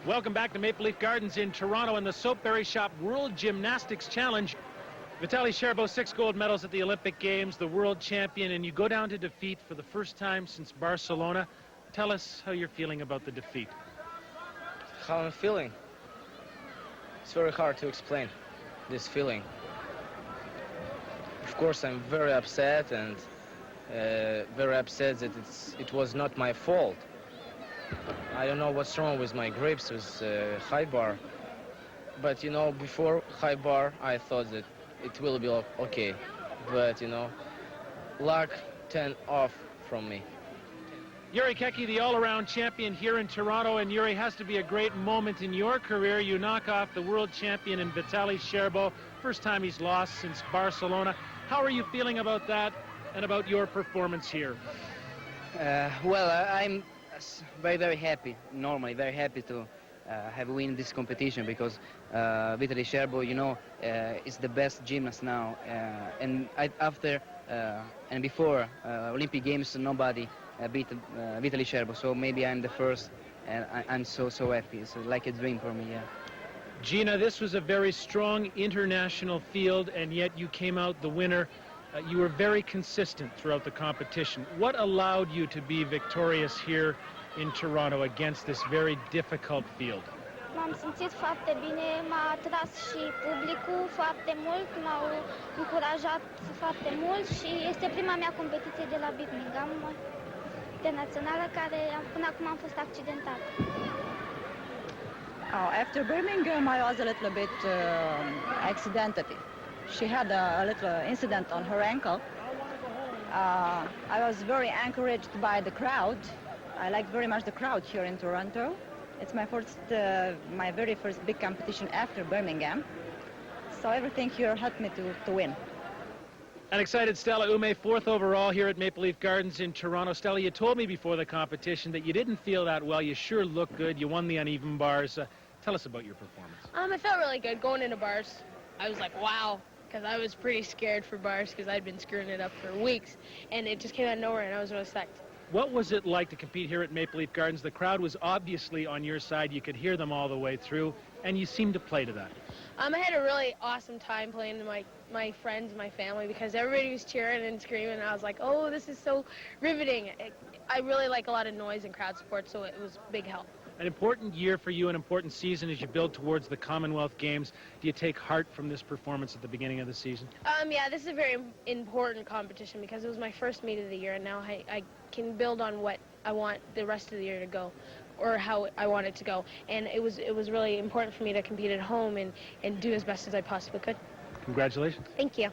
Welcome back to Maple Leaf Gardens in Toronto and the Soapberry Shop World Gymnastics Challenge. Vitaly Sherbo, 6 gold medals at the Olympic Games, the world champion, and you go down to defeat for the first time since Barcelona. Tell us how you're feeling about the defeat. How I'm feeling? It's very hard to explain this feeling. Of course, I'm very upset and very upset that it was not my fault. I don't know what's wrong with my grips with high bar, but you know, before high bar I thought that it will be okay, but you know, luck turned off from me. Yuri Keki, the all-around champion here in Toronto, and Yuri, has to be a great moment in your career. You knock off the world champion in Vitaly Sherbo, first time he's lost since Barcelona. How are you feeling about that and about your performance here? I'm very happy, normally very happy to have win this competition, because Vitaly Sherbo, you know, is the best gymnast now, and after and before Olympic Games nobody beat Vitaly Sherbo, so maybe I'm the first, and I'm so happy. It's like a dream for me, yeah. Gina, this was a very strong international field, and yet you came out the winner. You were very consistent throughout the competition. What allowed you to be victorious here in Toronto against this very difficult field? M-am simțit foarte bine, m-a atras și publicul foarte mult, m-au încurajat foarte mult și este prima mea competiție de la Birmingham internațională, care până acum am fost accidentată. After Birmingham, I was a little bit accidented. She had a little incident on her ankle. I was very encouraged by the crowd. I like very much the crowd here in Toronto. It's my very first big competition after Birmingham. So everything here helped me to win. An excited Stella Ume, 4th overall here at Maple Leaf Gardens in Toronto. Stella, you told me before the competition that you didn't feel that well. You sure looked good. You won the uneven bars. Tell us about your performance. I felt really good going into bars. I was like, wow, because I was pretty scared for bars because I'd been screwing it up for weeks, and it just came out of nowhere, and I was really psyched. What was it like to compete here at Maple Leaf Gardens? The crowd was obviously on your side. You could hear them all the way through, and you seemed to play to that. I had a really awesome time playing to my friends, my family, because everybody was cheering and screaming, and I was like, oh, this is so riveting. I really like a lot of noise and crowd support, so it was a big help. An important year for you, an important season as you build towards the Commonwealth Games. Do you take heart from this performance at the beginning of the season? Yeah, this is a very important competition because it was my first meet of the year, and now I can build on what I want the rest of the year to go, or how I want it to go. And it was really important for me to compete at home and do as best as I possibly could. Congratulations. Thank you.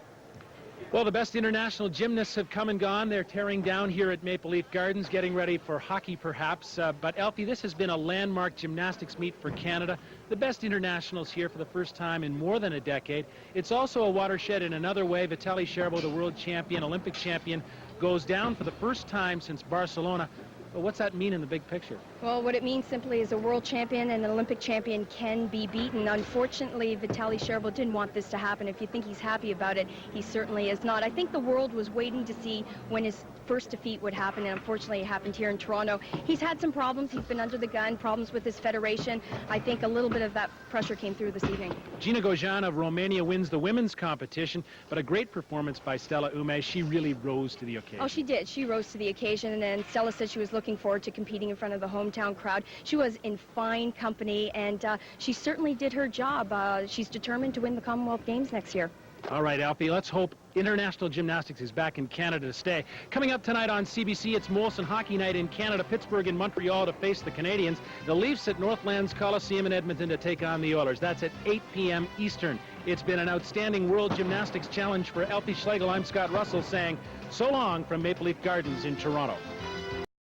Well, the best international gymnasts have come and gone. They're tearing down here at Maple Leaf Gardens, getting ready for hockey perhaps. But Elfie, this has been a landmark gymnastics meet for Canada. The best internationals here for the first time in more than a decade. It's also a watershed in another way. Vitaly Sherbo, the world champion, Olympic champion, goes down for the first time since Barcelona. But what's that mean in the big picture? Well, what it means simply is a world champion and an Olympic champion can be beaten. Unfortunately, Vitaly Sherbo didn't want this to happen. If you think he's happy about it, he certainly is not. I think the world was waiting to see when his first defeat would happen, and unfortunately it happened here in Toronto. He's had some problems. He's been under the gun, problems with his federation. I think a little bit of that pressure came through this evening. Gina Gojan of Romania wins the women's competition, but a great performance by Stella Ume. She really rose to the occasion. Oh, she did. She rose to the occasion, and Stella said she was looking forward to competing in front of the hometown crowd. She was in fine company, and she certainly did her job. She's determined to win the Commonwealth Games next year. All right, Alfie, let's hope international gymnastics is back in Canada to stay. Coming up tonight on CBC, it's Molson Hockey Night in Canada, Pittsburgh and Montreal to face the Canadians. The Leafs at Northlands Coliseum in Edmonton to take on the Oilers. That's at 8 p.m. Eastern. It's been an outstanding World Gymnastics Challenge for Elfie Schlegel. I'm Scott Russell saying so long from Maple Leaf Gardens in Toronto.